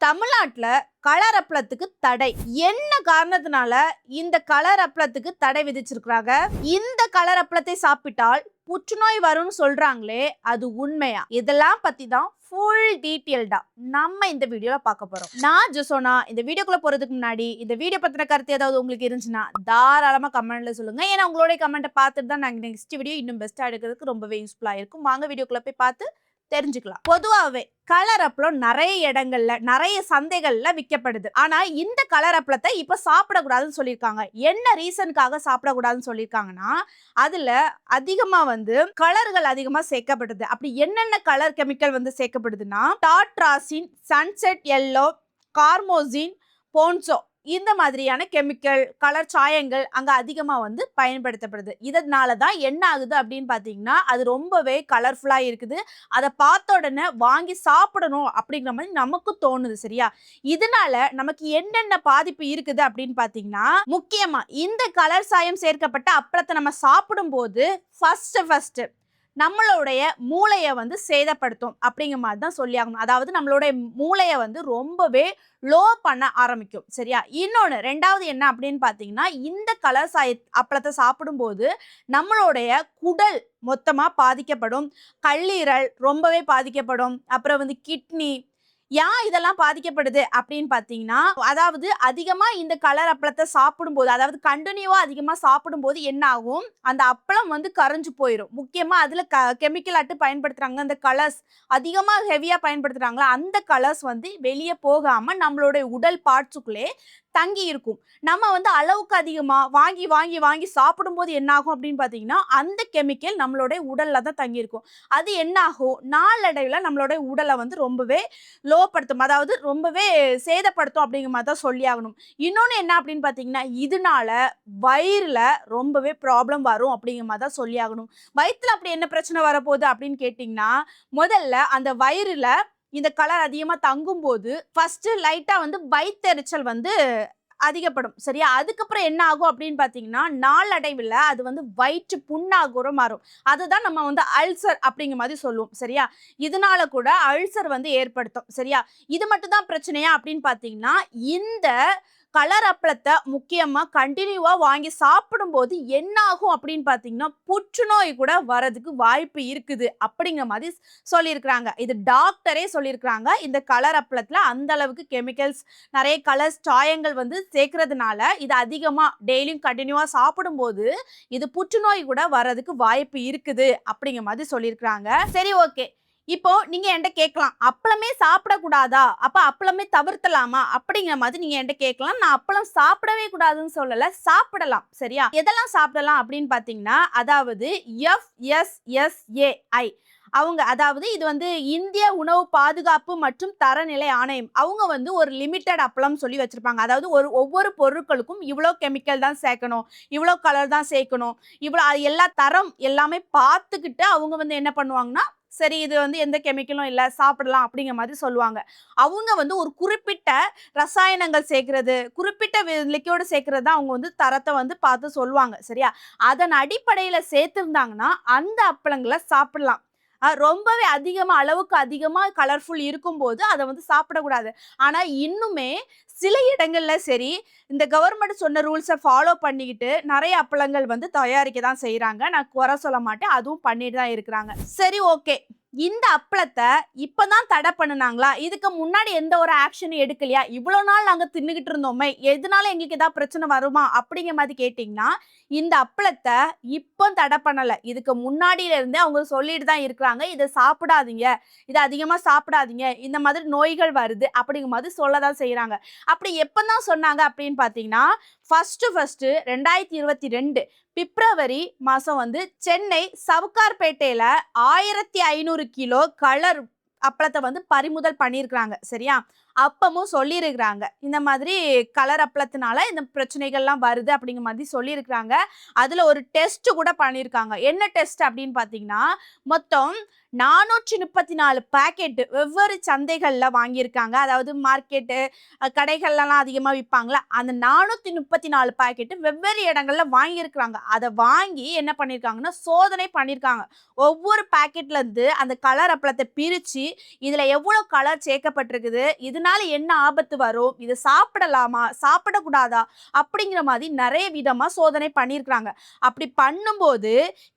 தமிழ்நாட்டுல கலர் அப்பளத்துக்கு தடை. என்ன காரணத்தினால இந்த கலர் அப்பளத்துக்கு தடை விதிச்சிருக்காங்க? இந்த கலர் அப்பளத்தை சாப்பிட்டால் புற்றுநோய் வரும்னு சொல்றாங்களே, அது உண்மையா? இதெல்லாம் பத்தி தான் ஃபுல் டீடைல்டா நம்ம இந்த வீடியோல பார்க்க போறோம். நான் ஜோசோனா. இந்த வீடியோக்குள்ள போறதுக்கு முன்னாடி இந்த வீடியோ பத்தின கருத்து ஏதாவது உங்களுக்கு இருந்துச்சுன்னா தாராளமா கமெண்ட்ல சொல்லுங்க. ஏன்னா உங்களுடைய கமெண்ட்டை பார்த்துட்டு தான் நாங்க நெக்ஸ்ட் வீடியோ இன்னும் பெஸ்டா எடுக்கிறதுக்கு ரொம்பவே யூஸ்ஃபுல்லா இருக்கும். வாங்க வீடியோக்குள்ள போய் பார்த்து தெரிஞ்சுக்கலாம். பொதுவாகவே கலர் அப்பளம் நிறைய இடங்கள்ல நிறைய சந்தைகள்ல விற்கப்படுது. ஆனா இந்த கலர் அப்பளத்தை இப்ப சாப்பிடக்கூடாதுன்னு சொல்லியிருக்காங்க. என்ன ரீசனுக்காக சாப்பிடக்கூடாதுன்னு சொல்லியிருக்காங்கன்னா, அதுல அதிகமா கலர்கள் அதிகமா சேர்க்கப்படுது. அப்படி என்னென்ன கலர் கெமிக்கல் சேர்க்கப்படுதுன்னா, tartrazine, sunset yellow, carmoisine, ponceau இந்த மாதிரியான கெமிக்கல் கலர் சாயங்கள் அங்க அதிகமா பயன்படுத்தப்படுது. இதனால தான் என்ன ஆகுது அப்படின்னு பாத்தீங்கன்னா, அது ரொம்பவே கலர்ஃபுல்லா இருக்குது. அதை பார்த்த உடனே வாங்கி சாப்பிடணும் அப்படிங்கிற மாதிரி நமக்கு தோணுது. சரியா? இதனால நமக்கு என்னென்ன பாதிப்பு இருக்குது அப்படின்னு பாத்தீங்கன்னா, முக்கியமா இந்த கலர் சாயம் சேர்க்கப்பட்ட அப்பளத்தை நம்ம சாப்பிடும் போது ஃபர்ஸ்ட் நம்மளுடைய மூளையை சேதப்படுத்தும் அப்படிங்கிற மாதிரி தான் சொல்லி ஆகணும். அதாவது நம்மளுடைய மூளையை ரொம்பவே லோ பண்ண ஆரம்பிக்கும். சரியா? இன்னொன்று ரெண்டாவது என்ன அப்படின்னு பார்த்தீங்கன்னா, இந்த கலர் அப்பளத்தை சாப்பிடும்போது நம்மளுடைய குடல் மொத்தமாக பாதிக்கப்படும். கல்லீரல் ரொம்பவே பாதிக்கப்படும். அப்புறம் கிட்னி. ஏன் இதெல்லாம் பாதிக்கப்படுது அப்படின்னு பார்த்தீங்கன்னா, அதாவது அதிகமாக இந்த கலர் அப்பளத்தை சாப்பிடும்போது, அதாவது கண்டினியூவாக அதிகமாக சாப்பிடும்போது என்ன ஆகும், அந்த அப்பளம் கரைஞ்சு போயிடும். முக்கியமாக அதில் கெமிக்கல் ஆட்டு பயன்படுத்துகிறாங்க. அந்த கலர்ஸ் அதிகமாக ஹெவியாக பயன்படுத்துகிறாங்களா, அந்த கலர்ஸ் வெளியே போகாமல் நம்மளுடைய உடல் பார்ட்ஸுக்குள்ளே தங்கி இருக்கும். நம்ம அளவுக்கு அதிகமாக வாங்கி வாங்கி வாங்கி சாப்பிடும்போது என்ன ஆகும் அப்படின்னு பார்த்தீங்கன்னா, அந்த கெமிக்கல் நம்மளுடைய உடலில் தான் தங்கி இருக்கும். அது என்ன ஆகும், நாளடைவில் நம்மளுடைய உடலை ரொம்பவே லோப்படுத்தும். அதாவது ரொம்பவே சேதப்படுத்தும் அப்படிங்கிற மாதிரி தான் சொல்லி ஆகணும். இன்னொன்று என்ன அப்படின்னு பார்த்தீங்கன்னா, இதனால வயிறில் ரொம்பவே ப்ராப்ளம் வரும் அப்படிங்கிற மாதிரி தான் சொல்லி ஆகணும். வயிற்றில் அப்படி என்ன பிரச்சனை வரப்போகுது அப்படின்னு கேட்டிங்கன்னா, முதல்ல அந்த வயிறில் இந்த கலர் அதிகமாக தங்கும்போது ஃபர்ஸ்ட் லைட்டா வயிற்றெரிச்சல் அதிகப்படும். சரியா? அதுக்கப்புறம் என்ன ஆகும் அப்படின்னு பார்த்தீங்கன்னா, நாளடைவில் அது வயிற்று புண்ணாக மாறும். அதுதான் நம்ம அல்சர் அப்படிங்கிற மாதிரி சொல்லுவோம். சரியா? இதனால கூட அல்சர் ஏற்படுத்தும். சரியா? இது மட்டும் தான் பிரச்சனையா அப்படின்னு பார்த்தீங்கன்னா, இந்த கலர் அப்பளத்தை முக்கியமா கண்டினியூவா வாங்கி சாப்பிடும்போது என்ன ஆகும் அப்படின்னு பார்த்தீங்கன்னா, புற்றுநோய் கூட வரதுக்கு வாய்ப்பு இருக்குது அப்படிங்கிற மாதிரி சொல்லியிருக்கிறாங்க. இது டாக்டரே சொல்லியிருக்கிறாங்க. இந்த கலர் அப்பளத்துல அந்த அளவுக்கு கெமிக்கல்ஸ் நிறைய கலர்ஸ் சாயங்கள் சேர்க்கறதுனால இது அதிகமா டெய்லியும் கண்டினியூவா சாப்பிடும்போது இது புற்றுநோய் கூட வரதுக்கு வாய்ப்பு இருக்குது அப்படிங்கிற மாதிரி சொல்லியிருக்கிறாங்க. சரி, ஓகே. இப்போ நீங்க என்கிட்ட கேட்கலாம், அப்பளமே சாப்பிடக்கூடாதா, அப்ப அப்பளமே தவிர்த்தலாமா அப்படிங்கிற மாதிரி நீங்க என்கிட்ட கேட்கலாம். நான் அப்பளம் சாப்பிடவே கூடாதுன்னு சொல்லல, சாப்பிடலாம். சரியா? எதெல்லாம் சாப்பிடலாம் அப்படின்னு பாத்தீங்கன்னா, அதாவது FSSAI அவங்க, அதாவது இது இந்திய உணவு பாதுகாப்பு மற்றும் தரநிலை ஆணையம். அவங்க ஒரு லிமிட்டட் அப்பளம் சொல்லி வச்சிருப்பாங்க. அதாவது ஒவ்வொரு பொருட்களுக்கும் இவ்வளோ கெமிக்கல் தான் சேர்க்கணும், இவ்வளோ கலர் தான் சேர்க்கணும், இவ்வளோ எல்லா தரம் எல்லாமே பார்த்துக்கிட்டு அவங்க என்ன பண்ணுவாங்கன்னா, சரி இது எந்த கெமிக்கலும் இல்லை சாப்பிடலாம் அப்படிங்கிற மாதிரி சொல்லுவாங்க. அவங்க ஒரு குறிப்பிட்ட ரசாயனங்கள் சேர்க்கறது, குறிப்பிட்ட லிக்விட் சேர்க்கறது தான் அவங்க தரத்தை பார்த்து சொல்லுவாங்க. சரியா? அதன் அடிப்படையில் சேர்த்துருந்தாங்கன்னா அந்த அப்பளங்களை சாப்பிடலாம். ரொம்பவே அதிகமாக அளவுக்கு அதிகமாக கலர்ஃபுல் இருக்கும்போது அதை சாப்பிடக்கூடாது. ஆனால் இன்னுமே சில இடங்கள்ல சரி, இந்த கவர்மெண்ட் சொன்ன ரூல்ஸை ஃபாலோ பண்ணிக்கிட்டு நிறைய அப்பளங்கள் தயாரிக்க தான் செய்கிறாங்க. நான் குறை சொல்ல மாட்டேன், அதுவும் பண்ணிட்டு தான் இருக்கிறாங்க. சரி, ஓகே. இந்த அப்பளத்தை இப்பதான் தடை பண்ணுனாங்களா, இதுக்கு முன்னாடி எந்த ஒரு ஆக்ஷனும் எடுக்கலையா, இவ்வளவு நாள் நாங்க தின்னுகிட்டு இருந்தோமே, எதனால எங்களுக்கு ஏதாவது பிரச்சனை வருமா அப்படிங்கிற மாதிரி கேட்டீங்கன்னா, இந்த அப்பளத்தை இப்போ தடை பண்ணல. இதுக்கு முன்னாடியில இருந்தே அவங்க சொல்லிட்டு தான் இருக்கிறாங்க, இதை சாப்பிடாதீங்க, இதை அதிகமா சாப்பிடாதீங்க, இந்த மாதிரி நோய்கள் வருது அப்படிங்கிற மாதிரி சொல்லதான் செய்யறாங்க. அப்படி எப்பதான் சொன்னாங்க அப்படின்னு பாத்தீங்கன்னா, ஃபர்ஸ்ட் 2022 பிப்ரவரி மாசம் சென்னை சவுகார்பேட்டையில 1500 கிலோ கலர் அப்பளத்தை பறிமுதல் பண்ணியிருக்கிறாங்க. சரியா? அப்பமும் சொல்லியிருக்கிறாங்க, இந்த மாதிரி கலர் அப்பளத்தினால இந்த பிரச்சனைகள்லாம் வருது அப்படிங்கிற மாதிரி சொல்லியிருக்கிறாங்க. அதில் ஒரு டெஸ்ட் கூட பண்ணியிருக்காங்க. என்ன டெஸ்ட் அப்படின்னு பார்த்தீங்கன்னா, மொத்தம் 434 பாக்கெட் வெவ்வேறு சந்தைகள்ல வாங்கியிருக்காங்க. அதாவது மார்க்கெட்டு, கடைகள்லாம் அதிகமா விற்பாங்களா, அந்த 434 பாக்கெட் வெவ்வேறு இடங்கள்ல வாங்கியிருக்கிறாங்க. அதை வாங்கி என்ன பண்ணியிருக்காங்கன்னா சோதனை பண்ணியிருக்காங்க. ஒவ்வொரு பாக்கெட்ல இருந்து அந்த கலர் அப்பளத்தை பிரிச்சு இதுல எவ்வளவு கலர் சேர்க்கப்பட்டிருக்குது, இதனால என்ன ஆபத்து வரும், இதை சாப்பிடலாமா சாப்பிடக்கூடாதா அப்படிங்கிற மாதிரி நிறைய விதமா சோதனை பண்ணியிருக்கிறாங்க. அப்படி பண்ணும்போது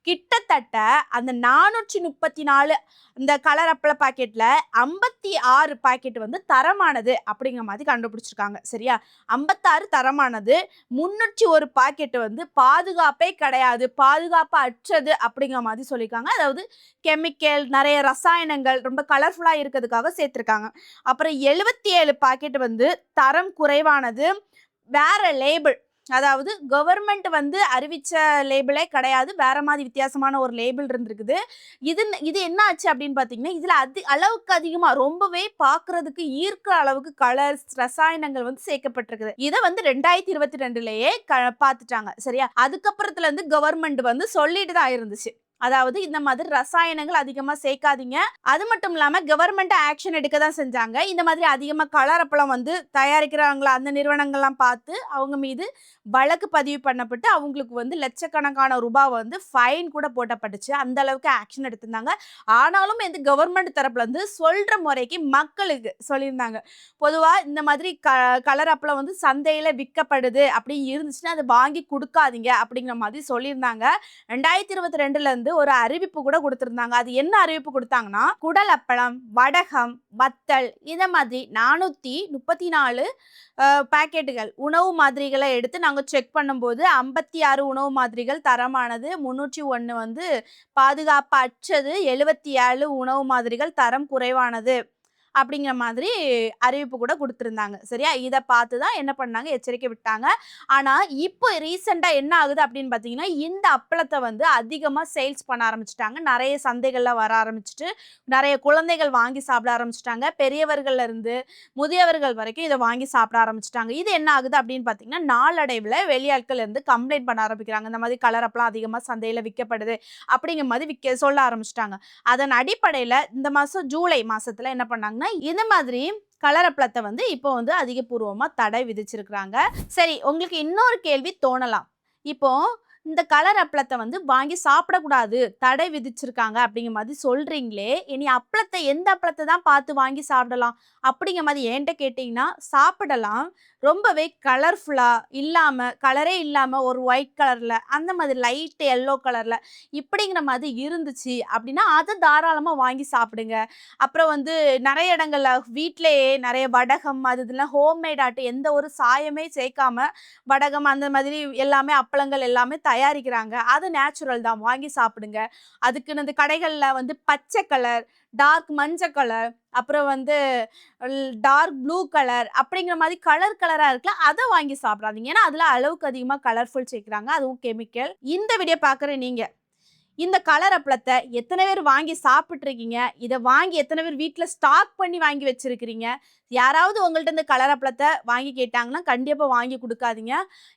கிட்டத்தட்ட அந்த 434 இந்த கலர் அப்பள பாக்கெட்ல 56 பாக்கெட் வந்து தரமானது அப்படிங்கிற மாதிரி கண்டுபிடிச்சிருக்காங்க. சரியா, 56 தரமானது, 301 பாக்கெட் வந்து பாதுகாப்பே கிடையாது, பாதுகாப்பு அற்றது அப்படிங்கிற மாதிரி சொல்லியிருக்காங்க. அதாவது கெமிக்கல், நிறைய ரசாயனங்கள், ரொம்ப கலர்ஃபுல்லா இருக்கிறதுக்காக சேர்த்திருக்காங்க. அப்புறம் 77 பாக்கெட் வந்து தரம் குறைவானது, வேற லேபிள், அதாவது கவர்மெண்ட் வந்து அறிவிச்ச லேபிளே கிடையாது, வேற மாதிரி வித்தியாசமான ஒரு லேபிள் இருந்திருக்குது. இது என்ன ஆச்சு அப்படின்னு பாத்தீங்கன்னா, இதுல அளவுக்கு அதிகமா ரொம்பவே பாக்குறதுக்கு ஈர்க்கிற அளவுக்கு கலர்ஸ், ரசாயனங்கள் வந்து சேர்க்கப்பட்டிருக்குது. இதை வந்து 2022லயே பார்த்துட்டாங்க. சரியா, அதுக்கப்புறத்துல இருந்து கவர்மெண்ட் வந்து சொல்லிட்டு தான் இருந்துச்சு, அதாவது இந்த மாதிரி ரசாயனங்கள் அதிகமா சேர்க்காதீங்க. அது மட்டும் இல்லாம கவர்மெண்ட் ஆக்ஷன் எடுக்க தான் செஞ்சாங்க. இந்த மாதிரி அதிகமா கலர் அப்பளம் வந்து தயாரிக்கிறாங்களா அந்த நிறுவனங்கள்லாம் பார்த்து அவங்க மீது வழக்கு பதிவு பண்ணப்பட்டு அவங்களுக்கு வந்து லட்சக்கணக்கான ரூபாய் வந்து ஃபைன் கூட போட்டப்பட்டுச்சு. அந்த அளவுக்கு ஆக்ஷன் எடுத்திருந்தாங்க. ஆனாலும் இந்த கவர்மெண்ட் தரப்புல இருந்து சொல்ற முறைக்கு மக்களுக்கு சொல்லியிருந்தாங்க. பொதுவா இந்த மாதிரி கலர் அப்பளம் வந்து சந்தையில விற்கப்படுது அப்படி இருந்துச்சுன்னா அதை வாங்கி கொடுக்காதீங்க அப்படிங்கிற மாதிரி சொல்லியிருந்தாங்க. 2022ல இருந்து ஒரு அறிவிப்பு கூட கொடுத்திருந்தாங்க. அது என்ன அறிவிப்பு கொடுத்தாங்கன்னா, குடல் அப்பளம், வடகம், வத்தல், இந்த மாதிரி 434 பாக்கெட்டுகள் உணவு மாதிரிகளை எடுத்து நாங்கள் செக் பண்ணும்போது 56 உணவு மாதிரிகள் தரமானது, 301 வந்து பாதுகாப்பு அற்றது, 77 உணவு மாதிரிகள் தரம் குறைவானது அப்படிங்கிற மாதிரி அறிவிப்பு கூட கொடுத்திருந்தாங்க. சரியா, இதை பார்த்து தான் என்ன பண்ணாங்க, எச்சரிக்கை விட்டாங்க. ஆனா இப்போ ரீசெண்டா என்ன ஆகுது அப்படின்னு பார்த்தீங்கன்னா, இந்த அப்பளத்தை வந்து அதிகமா சேல்ஸ் பண்ண ஆரம்பிச்சிட்டாங்க. நிறைய சந்தைகள்ல வர ஆரம்பிச்சுட்டு நிறைய குழந்தைகள் வாங்கி சாப்பிட ஆரம்பிச்சிட்டாங்க. பெரியவர்கள்ல இருந்து முதியவர்கள் வரைக்கும் இதை வாங்கி சாப்பிட ஆரம்பிச்சிட்டாங்க. இது என்ன ஆகுது அப்படின்னு பார்த்தீங்கன்னா, நாளடைவில் வெளியாட்கள் இருந்து கம்ப்ளைண்ட் பண்ண ஆரம்பிக்கிறாங்க. இந்த மாதிரி கலர் அப்பளம் அதிகமாக சந்தையில் விற்கப்படுது அப்படிங்கிற மாதிரி சொல்ல ஆரம்பிச்சிட்டாங்க. அதன் அடிப்படையில் இந்த மாதம் ஜூலை மாதத்தில் என்ன பண்ணாங்கன்னா, இந்த மாதிரி கலர் அப்பளத்தை வந்து இப்போ வந்து அதிகபூர்வமா தடை விதிச்சிருக்கிறாங்க. சரி, உங்களுக்கு இன்னொரு கேள்வி தோணலாம், இப்போ இந்த கலர் அப்பளத்தை வந்து வாங்கி சாப்பிடக்கூடாது, தடை விதிச்சிருக்காங்க அப்படிங்கிற மாதிரி சொல்றீங்களே, இனி அப்பளத்தை எந்த அப்பளத்தை தான் பார்த்து வாங்கி சாப்பிடலாம் அப்படிங்கிற மாதிரி என்கிட்ட கேட்டிங்கன்னா, சாப்பிடலாம். ரொம்பவே கலர்ஃபுல்லா இல்லாம, கலரே இல்லாம ஒரு ஒயிட் கலர்ல, அந்த மாதிரி லைட் எல்லோ கலர்ல இப்படிங்கிற மாதிரி இருந்துச்சு அப்படின்னா அதை தாராளமா வாங்கி சாப்பிடுங்க. அப்புறம் வந்து நிறைய இடங்கள்ல வீட்டிலேயே நிறைய வடகம் அது இதெல்லாம் ஹோம்மேட் ஆட்டு எந்த ஒரு சாயமே சேர்க்காம வடகம் அந்த மாதிரி எல்லாமே அப்பளங்கள் எல்லாமே தயாரிக்கிறாங்க. அது நேச்சுரல் தான், வாங்கி சாப்பிடுங்க. அதுக்குன்னு இந்த கடைகள்ல வந்து பச்சை கலர், டார்க் மஞ்சள் கலர், அப்புறம் வந்து டார்க் ப்ளூ கலர் அப்படிங்கிற மாதிரி கலரா இருக்குல்ல, அதை வாங்கி சாப்பிடாதீங்க. ஏன்னா அதுல அளவுக்கு அதிகமா கலர்ஃபுல் சேர்க்கிறாங்க, அதுவும் கெமிக்கல். இந்த வீடியோ பார்க்குற நீங்க இந்த கலர் அப்பளத்தை எத்தனை பேர் வாங்கி சாப்பிட்ருக்கீங்க, இதை வாங்கி எத்தனை பேர் வீட்டில் ஸ்டாக் பண்ணி வாங்கி வச்சிருக்கிறீங்க? யாராவது உங்கள்கிட்ட இந்த கலர் அப்பளத்தை வாங்கி கேட்டாங்கன்னா கண்டிப்பாக வாங்கி கொடுக்காதீங்க.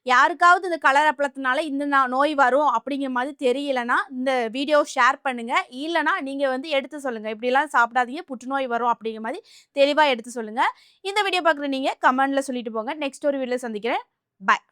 யாருக்காவது இந்த கலர் அப்பளத்தினால இந்த நோய் வரும் அப்படிங்கிற மாதிரி தெரியலனா இந்த வீடியோ ஷேர் பண்ணுங்க. இல்லைனா நீங்கள் வந்து எடுத்து சொல்லுங்க, இப்படிலாம் சாப்பிடாதீங்க புற்றுநோய் வரும் அப்படிங்கிற மாதிரி தெளிவாக எடுத்து சொல்லுங்க. இந்த வீடியோ பார்க்குற நீங்கள் கமெண்ட்ல சொல்லிட்டு போங்க. நெக்ஸ்ட் ஒரு வீடியோவில் சந்திக்கிறேன். பாய்.